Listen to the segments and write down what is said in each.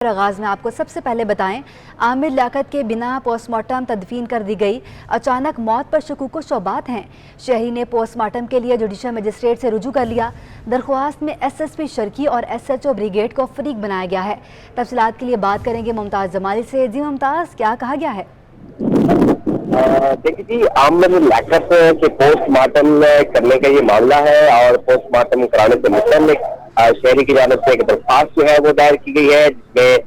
आगाज में आपको सबसे पहले बताएं, आमिर लियाकत के बिना पोस्टमार्टम तदफीन कर दी गई। अचानक मौत पर शकूक शुबात हैं। शहरी ने पोस्टमार्टम के लिए जुडिशल मजिस्ट्रेट से रुजू कर लिया। दरख्वास्त में एसएसपी शर्की और एसएचओ ब्रिगेड को फरीक बनाया गया है। तफसीलात के लिए बात करेंगे मुमताज जमाली से। जी मुमताज, क्या कहा गया है? देखिए जी, आमिर लियाकत के पोस्टमार्टम करने का ये मामला है और पोस्टमार्टम कराने से मुतल्लिक शहरी की जानिब से एक दरख्वास्त जो है वो दायर की गई है, जिसमें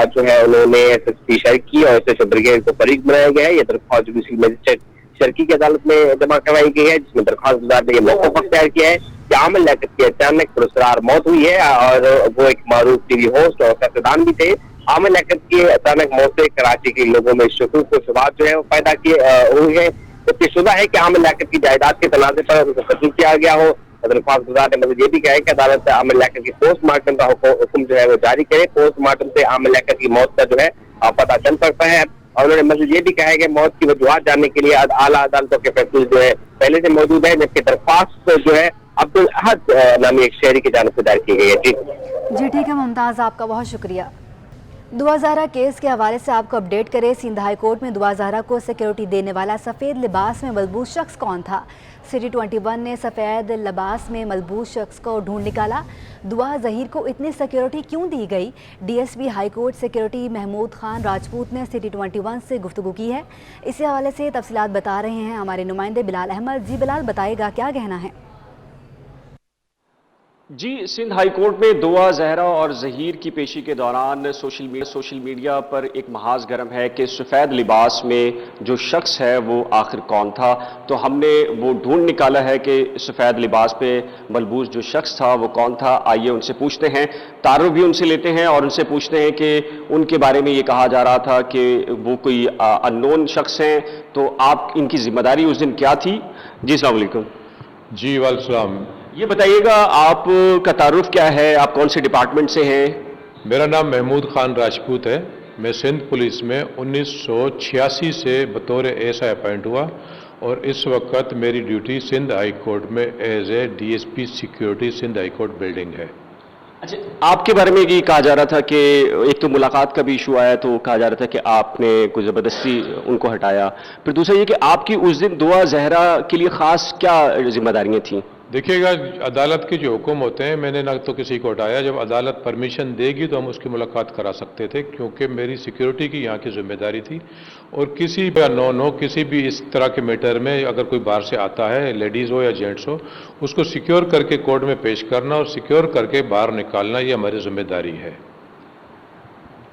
जो है उन्होंने एसएसपी शर्की और एसएचओ ब्रिगेड को फरीक बनाया गया है। ये दरख्वास्त जुडिशल मजिस्ट्रेट शर्की की अदालत में जमा करवाई गई है, जिसमें दरख्वास्त गुजार ने मौक़िफ़ अख्तियार किया है कि आमिर लियाकत की अचानक पुरस्कार मौत हुई है और वो एक मारूफ टीवी होस्ट और सियासतदान भी थे। आमिर लियाकत की अचानक मौत से कराची के लोगों में शकूक शुबात जो है वो पैदा हुई है। इसकी शुबा है कि आमिर लियाकत की जायदाद के तनाज़े पर उनको कत्ल किया गया हो। दरख्वास्त गुजार ने मतलब ये भी कहा है कि अदालत से आमिर लियाकत की पोस्टमार्टम का हुक्म जो है वो जारी करे। पोस्टमार्टम से आमिर लियाकत की मौत का जो है पता चल सकता है। और उन्होंने मतलब ये भी कहा है कि मौत की वजूहात जानने के लिए आला अदालतों के फैसले जो है पहले से मौजूद है, जबकि दरख्वास्त जो है अब्दुल अहद नामी एक शहरी की जानिब से दायर की गई है। जी ठीक है मुमताज, आपका बहुत शुक्रिया। दुआ ज़हरा केस के हवाले से आपको अपडेट करें। सिंध हाई कोर्ट में दुआ ज़हरा को सिक्योरिटी देने वाला सफ़ेद लिबास में मलबूस शख्स कौन था? सिटी 21 ने सफ़ेद लिबास में मलबूस शख्स को ढूंढ निकाला। दुआ ज़हीर को इतनी सिक्योरिटी क्यों दी गई? DSP high court security Mahmood Khan Rajput ने सिटी 21 से गुफ्तगू की है। इसी हवाले से तफसीलात बता रहे हैं हमारे नुमाइंदे बिलाल अहमद। जी बिलाल, बताएगा क्या कहना है? जी, सिंध हाई कोर्ट में दुआ ज़हरा और ज़हीर की पेशी के दौरान सोशल मीडिया पर एक महाज गर्म है कि सफ़ेद लिबास में जो शख्स है वो आखिर कौन था। तो हमने वो ढूंढ निकाला है कि सफ़ेद लिबास पे मलबूस जो शख्स था वो कौन था। आइए उनसे पूछते हैं, तारुफ भी उनसे लेते हैं और उनसे पूछते हैं कि उनके बारे में ये कहा जा रहा था कि वो कोई अननोन शख्स हैं। तो आप इनकी जिम्मेदारी उस दिन क्या थी? जी अस्सलाम वालेकुम। जी वालेकुम। ये बताइएगा, आपका तारुफ क्या है, आप कौन से डिपार्टमेंट से हैं? मेरा नाम महमूद खान राजपूत है। मैं सिंध पुलिस में 1986 से बतौर एएसआई अपॉइंट हुआ और इस वक्त मेरी ड्यूटी सिंध हाई कोर्ट में as a DSP security Sindh high court building है। अच्छा, आपके बारे में ये कहा जा रहा था कि एक तो मुलाकात का भी इशू आया, तो कहा जा रहा था कि आपने कुछ ज़बरदस्ती उनको हटाया। फिर दूसरा ये कि आपकी उस दिन दुआ ज़हरा के लिए ख़ास क्या जिम्मेदारियाँ थीं? देखिएगा, अदालत के जो हुक्म होते हैं, मैंने ना तो किसी को हटाया। जब अदालत परमिशन देगी तो हम उसकी मुलाकात करा सकते थे, क्योंकि मेरी सिक्योरिटी की यहाँ की जिम्मेदारी थी। और किसी भी अननोन हो, किसी भी इस तरह के मैटर में अगर कोई बाहर से आता है, लेडीज़ हो या जेंट्स हो, उसको सिक्योर करके कोर्ट में पेश करना और सिक्योर करके बाहर निकालना, ये हमारी जिम्मेदारी है।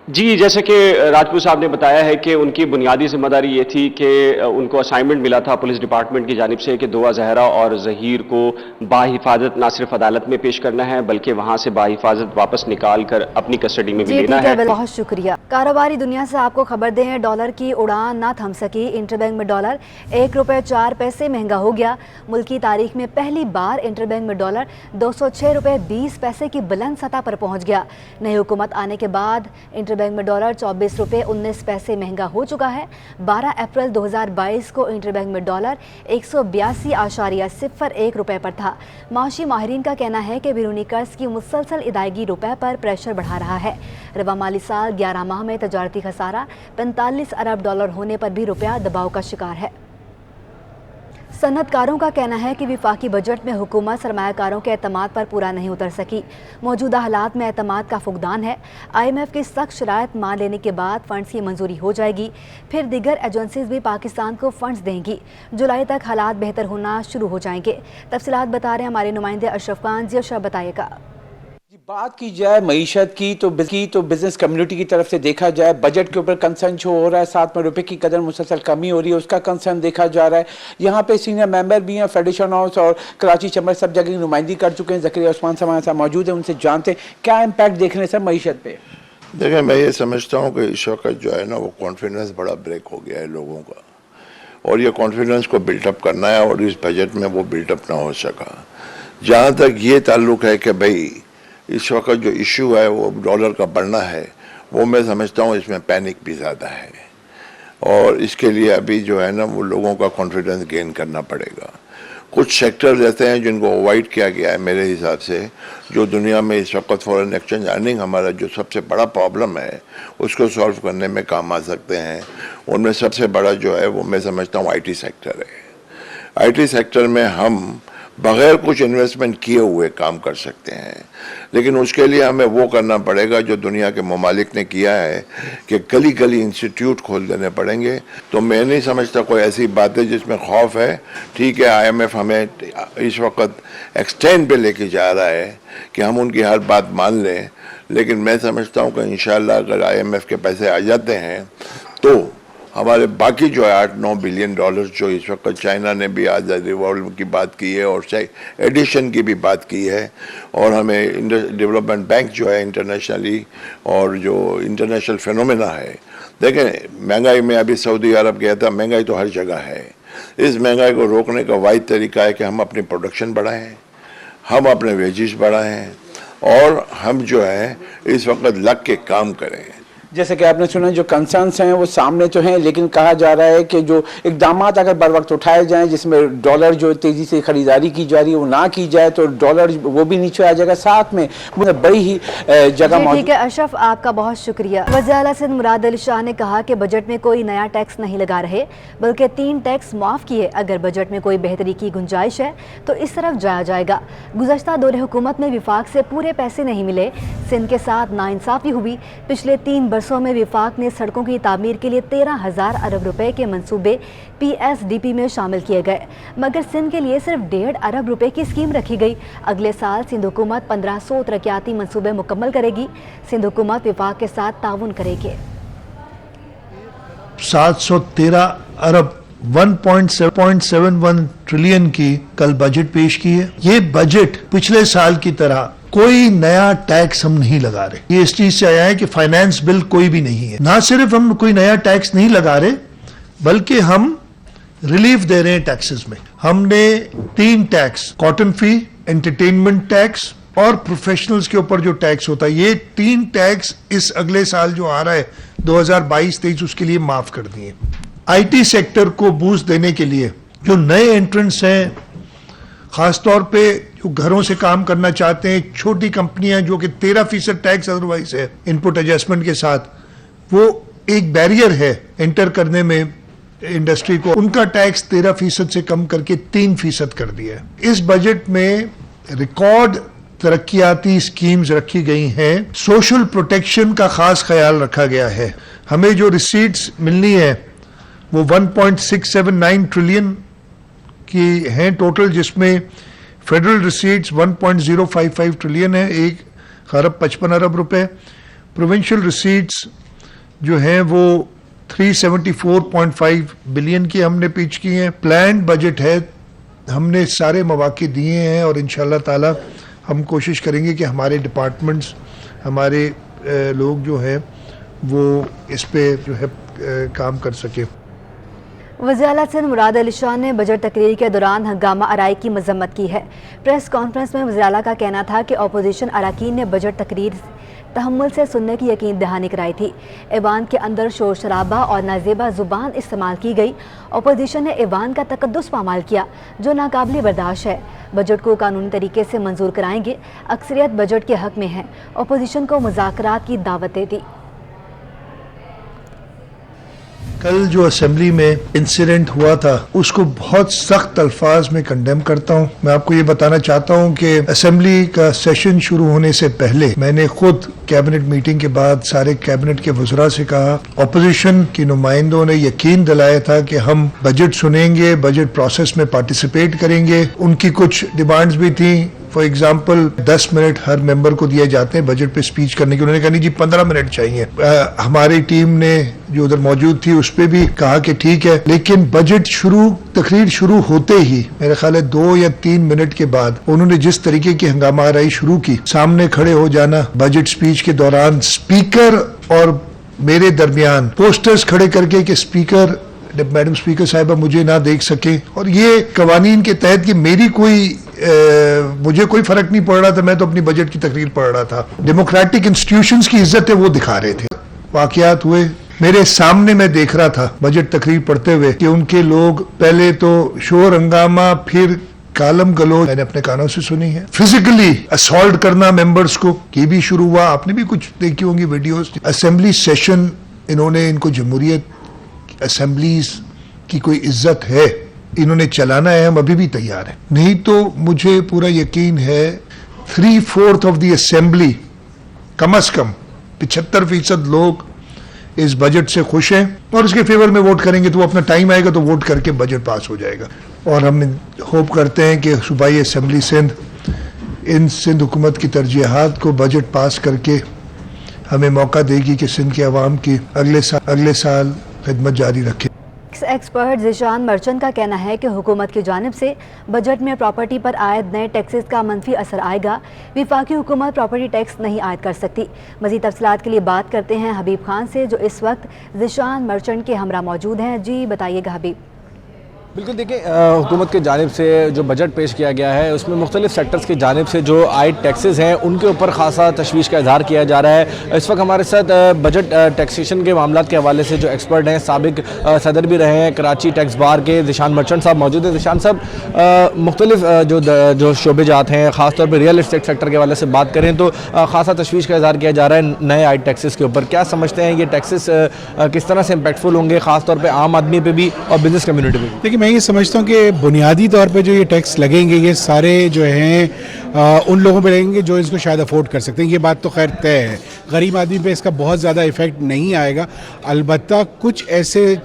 जी, जैसे कि राजपूत साहब ने बताया है कि उनकी बुनियादी जिम्मेदारी ये थी कि उनको असाइनमेंट मिला था पुलिस डिपार्टमेंट की जानिब से कि दुआ ज़हरा और ज़हीर को बाहिफाजत ना सिर्फ अदालत में पेश करना है, बल्कि वहाँ से बाहिफाजत वापस निकाल कर अपनी कस्टडी में भी लेना है। बहुत शुक्रिया। कारोबारी दुनिया से आपको खबर दें, डॉलर की उड़ान ना थम सकी। इंटरबैंक में डॉलर 1 रुपये 4 पैसे महंगा हो गया। मुल्की तारीख में पहली बार इंटरबैंक में डॉलर 206 रुपये 20 पैसे की बुलंद सतह पर पहुँच गया। नई हुकूमत आने के बाद इंटरबैंक में डॉलर 24 रुपये 19 पैसे महंगा हो चुका है। 12 अप्रैल 2022 को इंटरबैंक में डॉलर 182.01 रुपये पर था। माशी माहिरीन का कहना है कि बैरूनी कर्ज की मुसलसल अदायगी रुपये पर प्रेशर बढ़ा रहा है। रवा माली साल 11 माह में तजारती खसारा 45 अरब डॉलर होने पर भी रुपया दबाव का शिकार है। सनअतकारों का कहना है कि विफाकी बजट में हुकूमत सरमायाकारों के एतमाद पर पूरा नहीं उतर सकी। मौजूदा हालात में एतमाद का फुकदान है। IMF की सख्त शराइत मान लेने के बाद फंड्स की मंजूरी हो जाएगी। फिर दीगर एजेंसीज भी पाकिस्तान को फंड्स देंगी। जुलाई तक हालात बेहतर होना शुरू हो जाएंगे। तफसीलात बता रहे हैं हमारे नुमाइंदे अशरफ खान। जी अशरफ, बताइएगा। बात की जाए मईशत की तो बिजनेस कम्युनिटी की तरफ से देखा जाए, बजट के ऊपर कंसर्न शो हो रहा है। साथ में रुपए की कदर मुसलसल कमी हो रही है, उसका कंसर्न देखा जा रहा है। यहाँ पे सीनियर मेंबर भी हैं, फेडरेशन हाउस और कराची चैम्बर सब जगह की नुमाइंदगी कर चुके हैं। ज़करिया उस्मान साहब साहब मौजूद हैं, उनसे जानते हैं क्या इम्पैक्ट देख रहे हैं सर मईशत पे। देखिए, मैं ये समझता हूँ कि इस वक्त जो है ना, वो कॉन्फिडेंस बड़ा ब्रेक हो गया है लोगों का, और ये कॉन्फिडेंस को बिल्टअप करना है और इस बजट में वो बिल्टअप ना हो सका। जहाँ तक ये ताल्लुक़ है कि भाई इस वक्त जो इशू है वो डॉलर का बढ़ना है, वो मैं समझता हूँ इसमें पैनिक भी ज़्यादा है, और इसके लिए अभी जो है ना वो लोगों का कॉन्फिडेंस गेन करना पड़ेगा। कुछ सेक्टर ऐसे हैं जिनको अवॉइड किया गया है मेरे हिसाब से, जो दुनिया में इस वक्त फॉरेन एक्सचेंज अर्निंग हमारा जो सबसे बड़ा प्रॉब्लम है उसको सॉल्व करने में काम आ सकते हैं। उनमें सबसे बड़ा जो है वो मैं समझता हूँ आईटी सेक्टर है। आईटी सेक्टर में हम बगैर कुछ इन्वेस्टमेंट किए हुए काम कर सकते हैं, लेकिन उसके लिए हमें वो करना पड़ेगा जो दुनिया के ममालिक ने किया है कि गली गली इंस्टीट्यूट खोल देने पड़ेंगे। तो मैं नहीं समझता कोई ऐसी बात है जिसमें खौफ है। ठीक है, आईएमएफ हमें इस वक्त एक्सटेंड पे लेके जा रहा है कि हम उनकी हर बात मान लें, लेकिन मैं समझता हूँ कि इंशाल्लाह अगर आईएमएफ के पैसे आ जाते हैं तो हमारे बाकी जो है 8-9 बिलियन डॉलर जो इस वक्त चाइना ने भी आज रिवॉल्व की बात की है और एडिशन की भी बात की है, और हमें डेवलपमेंट बैंक जो है इंटरनेशनली और जो इंटरनेशनल फिनोमेना है, देखें महंगाई में अभी सऊदी अरब गया था, महंगाई तो हर जगह है। इस महंगाई को रोकने का वाहिद तरीका है कि हम अपनी प्रोडक्शन बढ़ाएं, हम अपने वेजेस बढ़ाएं और हम जो है इस वक्त लग के काम करें। जैसे कि आपने सुना जो कंसर्न्स हैं वो सामने तो हैं, लेकिन कहा जा रहा है कि जो इकदामात अगर बर वक्त उठाए जाएं जिसमें डॉलर जो तेजी से खरीदारी की जा रही है वो ना की जाए तो डॉलर वो भी नीचे आ जाएगा। साथ में बड़ी ही जगह मौजूद। ठीक है अशरफ, आपका बहुत शुक्रिया। वज़ीर आला सिंध मुराद अली शाह ने कहा कि बजट में कोई नया टैक्स नहीं लगा रहे बल्कि 3 टैक्स माफ़ किए। अगर बजट में कोई बेहतरी की गुंजाइश है तो इस तरफ जाया जाएगा। गुज़श्ता दौरे हुकूमत में विफाक से पूरे पैसे नहीं मिले, सिंध के साथ नाइंसाफ़ी हुई। पिछले 3 बरसों में विफाक ने सड़कों की तामीर के लिए 13,000 अरब रुपए के मंसूबे पीएसडीपी में शामिल किए गए, मगर सिंध के लिए सिर्फ 1.5 अरब रुपए की स्कीम रखी गई। अगले साल सिंध हुकूमत 1500 तरक्याती मंसूबे मुकम्मल करेगी। सिंध हुकूमत विफाक के साथ ताउन करेगी। 713 अरब 1.71 ट्रिलियन की कल बजट पेश की है। ये बजट पिछले साल की तरह कोई नया टैक्स हम नहीं लगा रहे। ये इस चीज से आया है कि फाइनेंस बिल कोई भी नहीं है। ना सिर्फ हम कोई नया टैक्स नहीं लगा रहे बल्कि हम रिलीफ दे रहे हैं टैक्सेस में। हमने 3 टैक्स, कॉटन फी, एंटरटेनमेंट टैक्स और प्रोफेशनल्स के ऊपर जो टैक्स होता है, ये 3 टैक्स इस अगले साल जो आ रहा है 2022-23 उसके लिए माफ कर दिए। आईटी सेक्टर को बूस्ट देने के लिए जो नए एंट्रेंट्स हैं, खासतौर पे जो घरों से काम करना चाहते हैं, छोटी कंपनियां जो कि 13% टैक्स अदरवाइज है इनपुट एडजस्टमेंट के साथ, वो एक बैरियर है एंटर करने में इंडस्ट्री को, उनका टैक्स 13% से कम करके 3% कर दिया है। इस बजट में रिकॉर्ड तरक्याती स्कीम्स रखी गई हैं। सोशल प्रोटेक्शन का खास ख्याल रखा गया है। हमें जो रिसीट्स मिलनी है वो 1.679 ट्रिलियन की हैं टोटल, जिसमें फेडरल रिसीट्स 1.055 ट्रिलियन है, 1.55 अरब रुपए। प्रोविंशियल रिसीट्स जो हैं वो 374.5 बिलियन की हमने पिच की हैं। प्लान बजट है, हमने सारे मौके दिए हैं और इंशाल्लाह ताला हम कोशिश करेंगे कि हमारे डिपार्टमेंट्स, हमारे लोग जो हैं वो इस पे जो है काम कर सके। वज़ीर आला सिंध मुराद अली शाह ने बजट तकरीर के दौरान हंगामा आराई की मजम्मत की है। प्रेस कॉन्फ्रेंस में वज़ीर आला का कहना था कि अपोजिशन अरकान ने बजट तकरीर तहम्मुल से सुनने की यकीन दहानी कराई थी। ऐवान के अंदर शोर शराबा और नाजेबा ज़ुबान इस्तेमाल की गई। अपोजिशन ने ऐवान का तकद्दुस पामाल किया जो नाकाबिल बर्दाश्त है। बजट को कानूनी तरीके से मंजूर कराएंगे। अक्सरियत बजट के हक में है। अपोजिशन को मुज़ाकरात की दावत दे दी। कल जो असेंबली में इंसिडेंट हुआ था उसको बहुत सख्त अल्फाज में कंडेम करता हूँ। मैं आपको ये बताना चाहता हूँ कि असेंबली का सेशन शुरू होने से पहले मैंने खुद कैबिनेट मीटिंग के बाद सारे कैबिनेट के वज़रा से कहा, ऑपोजिशन के नुमाइंदों ने यकीन दिलाया था कि हम बजट सुनेंगे, बजट प्रोसेस में पार्टिसिपेट करेंगे। उनकी कुछ डिमांड्स भी थी। For example 10 minute her member को दिए जाते हैं बजट पे स्पीच करने के। उन्होंने कहा नहीं जी 15 मिनट चाहिए। हमारी टीम ने जो उधर मौजूद थी उस पे भी कहा कि ठीक है, लेकिन बजट तकरीर शुरू होते ही मेरे ख्याल है 2 या 3 मिनट के बाद उन्होंने जिस तरीके की हंगामा आराई शुरू की, सामने खड़े हो जाना, बजट स्पीच के दौरान स्पीकर और मेरे दरमियान पोस्टर्स खड़े करके कि स्पीकर, मैडम स्पीकर साहिबा मुझे ना देख सके, और ये कवानीन के तहत कि मेरी मुझे कोई फर्क नहीं पड़ रहा था, मैं तो अपनी बजट की तकरीर पढ़ रहा था। डेमोक्रेटिक इंस्टीट्यूशंस की इज्जत है वो दिखा रहे थे। वाकयात हुए मेरे सामने, मैं देख रहा था बजट तकरीर पढ़ते हुए कि उनके लोग पहले तो शोर हंगामा, फिर कालम गलोच मैंने अपने कानों से सुनी है। फिजिकली असॉल्ट करना मेंबर्स को, ये भी शुरू हुआ। आपने भी कुछ देखी होंगी वीडियोस। असेंबली सेशन, इन्होंने, इनको जमहूरियत असेंबलीज की कोई इज्जत है, इन्होंने चलाना है, हम अभी भी तैयार हैं। नहीं तो मुझे पूरा यकीन है 3/4 ऑफ द असेंबली, कम से कम 75% लोग इस बजट से खुश हैं और इसके फेवर में वोट करेंगे। तो वो अपना टाइम आएगा तो वोट करके बजट पास हो जाएगा। और हम होप करते हैं कि सूबाई असेंबली सिंध इन सिंध हुकूमत की तरजीहात को बजट पास करके हमें मौका देगी कि सिंध के अवाम की अगले साल खिदमत जारी रखे। एक्सपर्ट ज़ीशान मर्चेंट का कहना है कि हुकूमत की जानिब से बजट में प्रॉपर्टी पर आयद नए टैक्सेस का मनफी असर आएगा। विफाकी हुकूमत प्रॉपर्टी टैक्स नहीं आयद कर सकती। मज़ीद तफसीलात के लिए बात करते हैं हबीब खान से, जो इस वक्त ज़ीशान मर्चेंट के हमरा मौजूद हैं। जी बताइएगा हबीब। बिल्कुल, देखिए हुकूमत की जानिब से जो बजट पेश किया गया है उसमें मुख्तलिफ सेक्टर्स की जानिब से जो आयद टैक्सेस हैं उनके ऊपर खासा तशवीश का इजहार किया जा रहा है। इस वक्त हमारे साथ बजट टैक्सेशन के मामलों के हवाले से जो एक्सपर्ट हैं, साबिक सदर भी रहे हैं कराची टैक्स बार के, ज़ीशान मर्चेंट साहब मौजूद हैं। ज़ीशान साहब, मुख्तलिफ जो शोबे जात हैं, ख़ासतौर पर रियल इस्टेट सेक्टर के हवाले से बात करें तो खासा तशवीश का इजहार किया जा रहा है नए आयद टैक्सेस के ऊपर। क्या समझते हैं ये टैक्सेस किस तरह से इम्पैक्टफुल होंगे, ख़ासतौर पर आम आदमी पर भी और बिजनेस कम्यूनिटी पर भी? देखिए, मैं ये समझता हूँ कि बुनियादी तौर पे जो ये टैक्स लगेंगे ये सारे जो हैं उन लोगों पे लगेंगे जो इसको शायद अफोर्ड कर सकते हैं। ये बात तो खैर तय है, गरीब आदमी पे इसका बहुत ज़्यादा इफ़ेक्ट नहीं आएगा। अलबत्ता कुछ ऐसे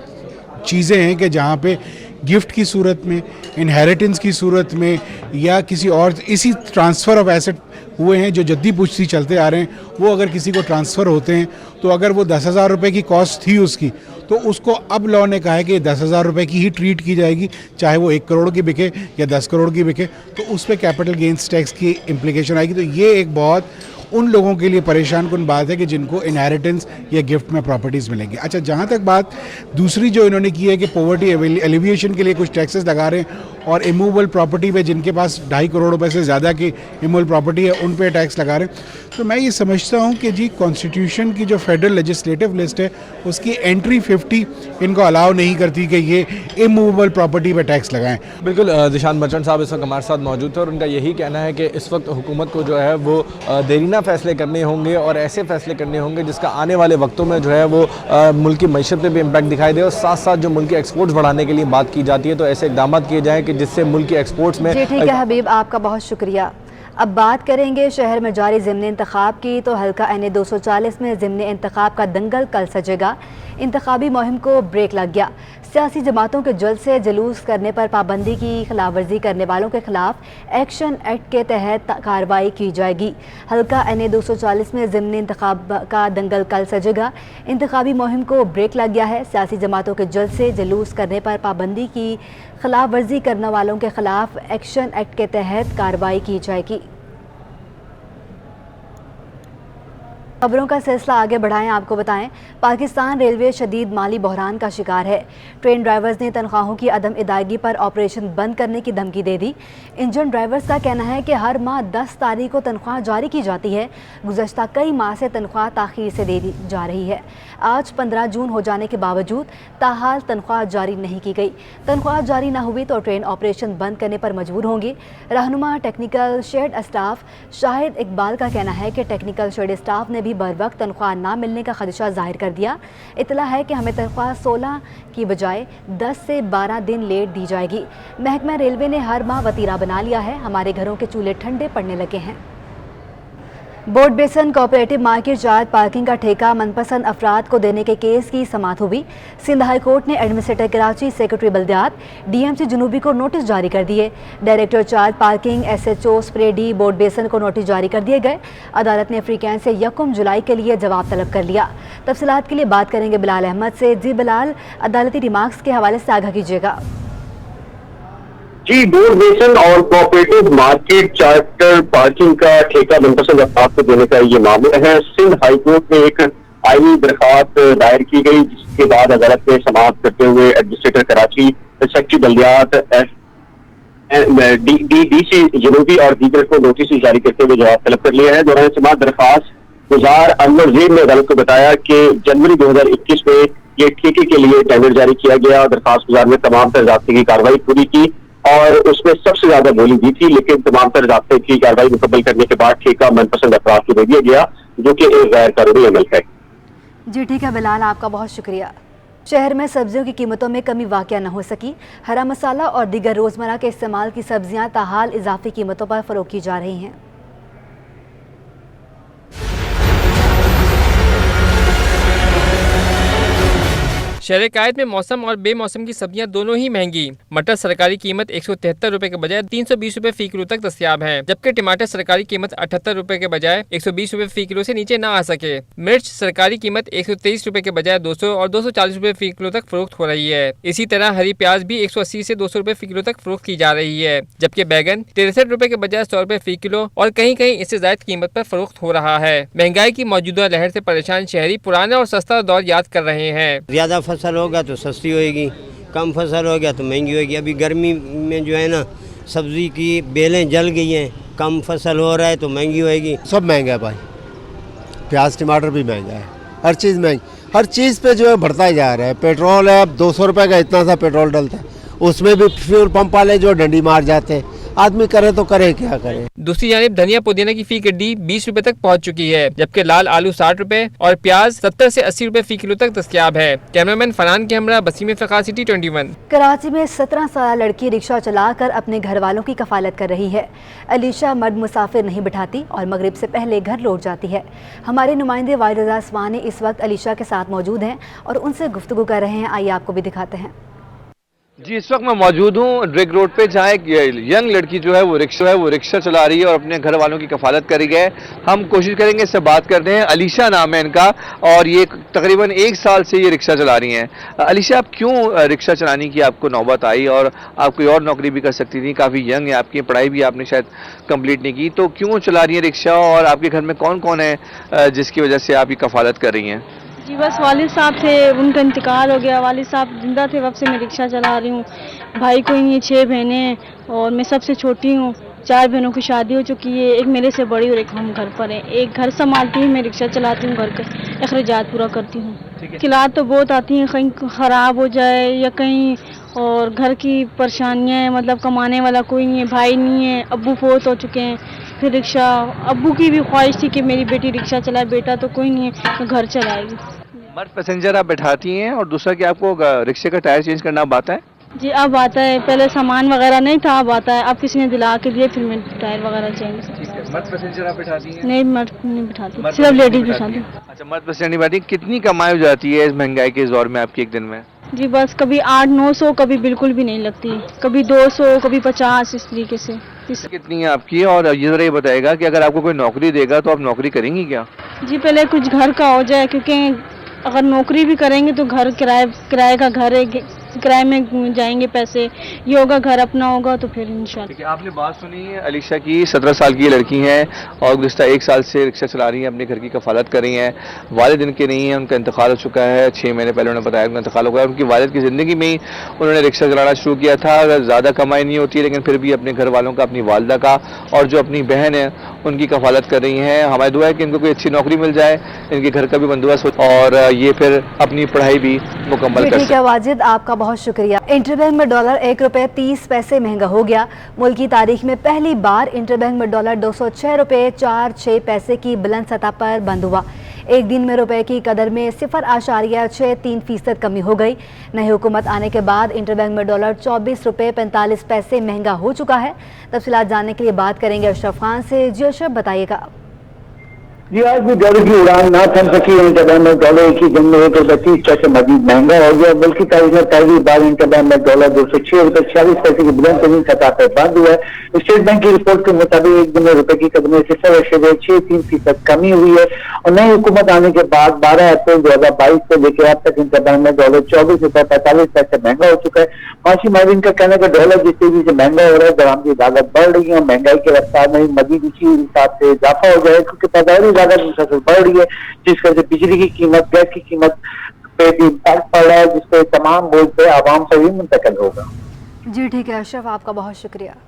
चीज़ें हैं कि जहाँ पे गिफ्ट की सूरत में, इनहेरिटेंस की सूरत में या किसी और इसी ट्रांसफ़र ऑफ एसेट हुए हैं जो जद्दी पुश्ती चलते आ रहे हैं, वो अगर किसी को ट्रांसफ़र होते हैं तो अगर वो 10,000 रुपये की कॉस्ट थी उसकी, तो उसको अब लॉ ने कहा है कि 10,000 रुपये की ही ट्रीट की जाएगी, चाहे वो 1 करोड़ की बिके या 10 करोड़ की बिके, तो उस पर कैपिटल गेंस टैक्स की इम्प्लीकेशन आएगी। तो ये एक बहुत उन लोगों के लिए परेशान कुन बात है कि जिनको इनहेरिटेंस या गिफ्ट में प्रॉपर्टीज़ मिलेंगी। अच्छा, जहाँ तक बात दूसरी जो इन्होंने की है कि पॉवर्टी एलिविएशन के लिए कुछ टैक्सेस लगा रहे हैं और इमूवेबल प्रॉपर्टी पे जिनके पास 2.5 करोड़ रुपए से ज़्यादा की इमूवेबल प्रॉपर्टी है उन पे टैक्स लगा रहे हैं, तो मैं ये समझता हूँ कि जी कॉन्स्टिट्यूशन की जो फेडरल लेजिस्लेटिव लिस्ट है उसकी एंट्री 50 इनको अलाउ नहीं करती कि ये इमूवेबल प्रॉपर्टी पे टैक्स लगाएं। बिल्कुल, ज़ीशान मर्चेंट साहब इस वक्त हमारे साथ मौजूद थे और उनका यही कहना है कि इस वक्त हुकूमत को जो है वो देरीना फैसले करने होंगे और ऐसे फैसले करने होंगे जिसका आने वाले वक्तों में जो है वो मुल्क की मईशत पर भी इम्पैक्ट दिखाई दे और साथ साथ जो मुल्क के एक्सपोर्ट्स बढ़ाने के लिए बात की जाती है तो ऐसे इकदाम किए जाएँ कि जिससे मुल्क के एक्सपोर्ट्स में। जी ठीक है हबीब, आपका बहुत शुक्रिया। अब बात करेंगे शहर में जारी ज़िमनी इंतखाब की। तो हल्का NA 240 में ज़िमनी इंतखाब का दंगल कल सजेगा। इंतखाबी मुहिम को ब्रेक लग गया। सियासी जमातों के जल्द से जुलूस करने पर पाबंदी की खिलाफ वर्जी करने वालों के खिलाफ एक्शन एक्ट के तहत कार्रवाई की जाएगी। हल्का NA 240 में ज़िमनी इंतखाब का दंगल कल सजेगा। इंतखाबी मुहिम को ब्रेक लग गया है। सियासी जमातों के जल्द से जुलूस करने पर पाबंदी की खिलाफ वर्जी करने वालों के खिलाफ एक्शन एक्ट के तहत कार्रवाई की जाएगी। खबरों का सिलसिला आगे बढ़ाएं, आपको बताएं पाकिस्तान रेलवे शदीद माली बहरान का शिकार है। ट्रेन ड्राइवर्स ने तनख्वाहों की अदम अदायगी पर ऑपरेशन बंद करने की धमकी दे दी। इंजन ड्राइवर्स का कहना है कि हर माह 10 तारीख को तनख्वाह जारी की जाती है। गुज़श्ता कई माह से तनख्वाह ताख़ीर से दे दी जा रही है। आज 15 जून हो जाने के बावजूद ताहाल तनख्वाह जारी नहीं की गई। तनख्वाह जारी न हुई तो ट्रेन ऑपरेशन बंद करने पर मजबूर होंगे। Rehnuma technical shed staff Shahid Iqbal का कहना है कि टेक्निकल शेड स्टाफ ने भी बर वक्त तनख्वाह ना मिलने का खदशा जाहिर कर दिया। इतला है कि हमें तनख्वाह 16 की बजाय 10 से 12 दिन लेट दी जाएगी। महकमा रेलवे ने हर माह वतीरा बना लिया है। हमारे घरों के चूल्हे ठंडे पड़ने लगे हैं। बोर्ड बेसन कोऑपरेटिव मार्केट चार्ज पार्किंग का ठेका मनपसंद अफराद को देने के केस की समाअत हुई। सिंध हाई कोर्ट ने एडमिनिस्ट्रेटर कराची, सेक्रेटरी बल्दियात, DMC जुनूबी को नोटिस जारी कर दिए। Director charge parking SHO spray D board बेसन को नोटिस जारी कर दिए गए। अदालत ने फ्रीकैन से 1 जुलाई के लिए जवाब तलब कर लिया। तफसीलात के लिए बात करेंगे बिलाल अहमद से। जी बिलाल, अदालती रिमार्क्स के हवाले से आगाह कीजिएगा। जी, बोर्ड बेसन और कोऑपरेटिव मार्केट चार्टर पार्किंग का ठेका मनपसंद अफराद को देने का ये मामला है। सिंध हाई कोर्ट में एक आईनी दरखास्त दायर की गई, जिसके बाद अदालत ने समाअत करते हुए एडमिनिस्ट्रेटर कराची, सेक्रेटरी बल्दियात, DC जनूबी और दीगर को नोटिस जारी करते हुए जवाब तलब कर लिया है। दौरान समाअत दरखास्त गुजार अनवर ज़ेब ने अदालत को बताया कि जनवरी 2021 में ये ठेके के लिए टेंडर जारी किया गया। दरखास्त गुजार ने तमाम ज़ाब्ते की कार्रवाई पूरी की। और उसमें सबसे ज्यादा बोली दी थी, लेकिन तमाम तर ज़ाब्ते की कार्रवाई मुकम्मल करने के बाद ठेका मनपसंद अफराद को दे दिया गया, जो कि एक गैर कानूनी अमल है। जी ठीक है बिलाल, आपका बहुत शुक्रिया। शहर में सब्जियों की कीमतों में कमी वाक़या न हो सकी। हरा मसाला और दीगर रोज़मर्रा के इस्तेमाल की सब्जियां ताहाल इजाफी कीमतों पर फ़रोख्त की जा रही हैं। शहर कायद में मौसम और बेमौसम की सब्जियां दोनों ही महंगी। मटर सरकारी कीमत 173 रुपए के बजाय 320 रुपए फी किलो तक दस्तयाब है, जबकि टमाटर सरकारी कीमत 78 रुपए के बजाय 120 रुपए फी किलो से नीचे ना आ सके। मिर्च सरकारी कीमत 123 रुपए के बजाय 200 और 240 रुपए फी किलो तक फरोख्त हो रही है। इसी तरह हरी प्याज भी 180 से 200 रुपए फी किलो तक फरोख्त की जा रही है, जबकि बैगन 63 रुपए के बजाय 100 रुपए फी किलो और कहीं कहीं इससे ज्यादा कीमत पर फरोख्त हो रहा है। महंगाई की मौजूदा लहर से परेशान शहरी पुराना और सस्ता दौर याद कर रहे हैं। ज्यादा फसल होगा तो सस्ती होएगी, कम फसल हो गया तो महंगी होएगी। अभी गर्मी में जो है ना सब्जी की बेलें जल गई हैं, कम फसल हो रहा है तो महंगी होएगी। सब महंगा है भाई, प्याज टमाटर भी महंगा है, हर चीज़ महंगी, हर चीज़ पे जो है बढ़ता ही जा रहा है। पेट्रोल है, अब 200 रुपये का इतना सा पेट्रोल डलता है, उसमें भी फ्यूल पंप वाले जो डंडी मार जाते हैं। आदमी करे तो करे क्या करे। दूसरी जानिब धनिया पुदीना की फी गड्डी 20 रुपए तक पहुंच चुकी है, जबकि लाल आलू 60 रुपए और प्याज 70 से 80 रुपए फी किलो तक दस्तयाब है। कैमरामैन फरहान के हमरा, बसीम इफ्तिखार, सिटी 21। कराची में 17 साल लड़की रिक्शा चलाकर अपने घर वालों की कफालत कर रही है। अलीशा मर्द मुसाफिर नहीं बिठाती और मगरिब से पहले घर लौट जाती है। हमारे नुमाइंदे वाहिद रज़ा अस्मानी इस वक्त अलीशा के साथ मौजूद हैं और उनसे गुफ्तगू कर रहे हैं। आइए आपको भी दिखाते हैं। जी, इस वक्त मैं मौजूद हूँ ड्रिग रोड पे, जहाँ एक यंग लड़की जो है वो रिक्शा चला रही है और अपने घर वालों की कफालत कर रही है। हम कोशिश करेंगे इससे बात करते हैं। अलीशा नाम है इनका और ये तकरीबन 1 साल से ये रिक्शा चला रही हैं। अलीशा, आप क्यों रिक्शा चलाने की आपको नौबत आई और आप कोई और नौकरी भी कर सकती थी? काफ़ी यंग है, आपकी पढ़ाई भी आपने शायद कंप्लीट नहीं की, तो क्यों चला रही है रिक्शा और आपके घर में कौन कौन है जिसकी वजह से आप ये कफालत कर रही हैं? जी बस वालिद साहब थे, उनका इंतकाल हो गया। वालिद साहब जिंदा थे वक्त से मैं रिक्शा चला रही हूँ। भाई कोई नहीं, 6 बहनें हैं और मैं सबसे छोटी हूँ। 4 बहनों की शादी हो चुकी है, एक मेरे से बड़ी और एक हम घर पर है। एक घर संभालती हूँ, मैं रिक्शा चलाती हूँ, घर के अखराजात पूरा करती हूँ। किलात तो बहुत आती हैं, कहीं ख़राब हो जाए या कहीं, और घर की परेशानियाँ हैं, मतलब कमाने वाला कोई नहीं है, भाई नहीं है, अब्बू फौत हो चुके हैं। फिर रिक्शा, अब्बू की भी ख्वाहिश थी कि मेरी बेटी रिक्शा चलाए, बेटा तो कोई नहीं है तो घर चलाएगी। मर्द पैसेंजर आप बैठाती हैं और दूसरा कि आपको रिक्शे का टायर चेंज करना अब आता है? जी अब आता है, पहले सामान वगैरह नहीं था, अब आता है। अब किसी ने दिला के दिए, फिर मैं टायर वगैरह चेंज। मर्द पैसेंजर आप बैठाती हैं? नहीं, मर्द नहीं बिठाती, सिर्फ लेडीज बिठाती। अच्छा, मर्द पैसेंजर नहीं बैठी। कितनी कमाई हो जाती है इस महंगाई के दौर में आपकी एक दिन में? जी बस कभी 800-900, कभी बिल्कुल भी नहीं लगती, कभी 200, कभी 50, इस तरीके से। कितनी है आपकी? और ये जरा ये बताएगा कि अगर आपको कोई नौकरी देगा तो आप नौकरी करेंगी क्या? जी पहले कुछ घर का हो जाए, क्योंकि अगर नौकरी भी करेंगे तो घर किराए का घर है, किराए में जाएंगे पैसे। ये होगा घर अपना होगा तो फिर इंशाल्लाह। आपने बात सुनी है अलीशा की, 17 साल की लड़की हैं और गुज़श्ता 1 साल से रिक्शा चला रही हैं, अपने घर की कफालत कर रही हैं। वालिद इनके नहीं है, उनका इंतकाल हो चुका है। 6 महीने पहले उन्होंने बताया उनका इंतकाल हो गया। उनकी वालिद की ज़िंदगी में ही उन्होंने रिक्शा चलाना शुरू किया था। ज़्यादा कमाई नहीं होती है, लेकिन फिर भी अपने घर वालों का, अपनी वालदा का और जो अपनी बहन है उनकी कफालत कर रही हैं। हमारी दुआ है कि इनको कोई अच्छी नौकरी मिल जाए, इनके घर का भी बंदोबस्त हो और ये फिर अपनी पढ़ाई भी मुकम्मल कर सकें। वाजिद, आपका बहुत शुक्रिया। इंटरबैंक में डॉलर 1 रुपये 30 पैसे महंगा हो गया। मुल्क की तारीख में पहली बार इंटरबैंक में डॉलर 206 रुपये 46 पैसे की बुलंद सतह पर बंद हुआ। एक दिन में रुपए की कदर में 0.63% कमी हो गई। नई हुकूमत आने के बाद इंटरबैंक में डॉलर 24 रुपये 45 पैसे महंगा हो चुका है। तफसीलात जानने के लिए बात करेंगे अशरफ खान से। जी अशरफ, बताइएगा। जी, आज भी डॉलर की उड़ान ना थम सकी। इंटरबैंक में डॉलर एक ही दिन में 1 रुपये 30 पैसे मजीद महंगा हो गया। मुल्क की तारीख में पहली बार इंटरबैंक में डॉलर 206 रुपये 46 पैसे की बुलंद तरीन सतह पर बंद हुआ है। स्टेट बैंक की रिपोर्ट के मुताबिक एक दिन में रुपए की कदर में 0.63% कमी हुई है और नई हुकूमत आने के बाद 12 अप्रैल 2022 से लेकर अब तक इंटरबैंक में डॉलर 24 रुपये 45 पैसे महंगा हो चुका है। माशी माहिरीन का कहना है कि डॉलर जिस तेजी से महंगा हो रहा है, दरामदी लागत बढ़ रही है और महंगाई की रफ्तार में मजीद इसी हिसाब से इजाफा हो जाए, क्योंकि पैदावारी लागत मुसलसल बढ़ रही है, जिस वजह से बिजली की कीमत, गैस की कीमत पे भी इम्पैक्ट पड़ रहा है, जिससे तमाम बोझ पे आवाम पर भी मुंतकिल होगा। जी ठीक है अशरफ, आपका बहुत शुक्रिया।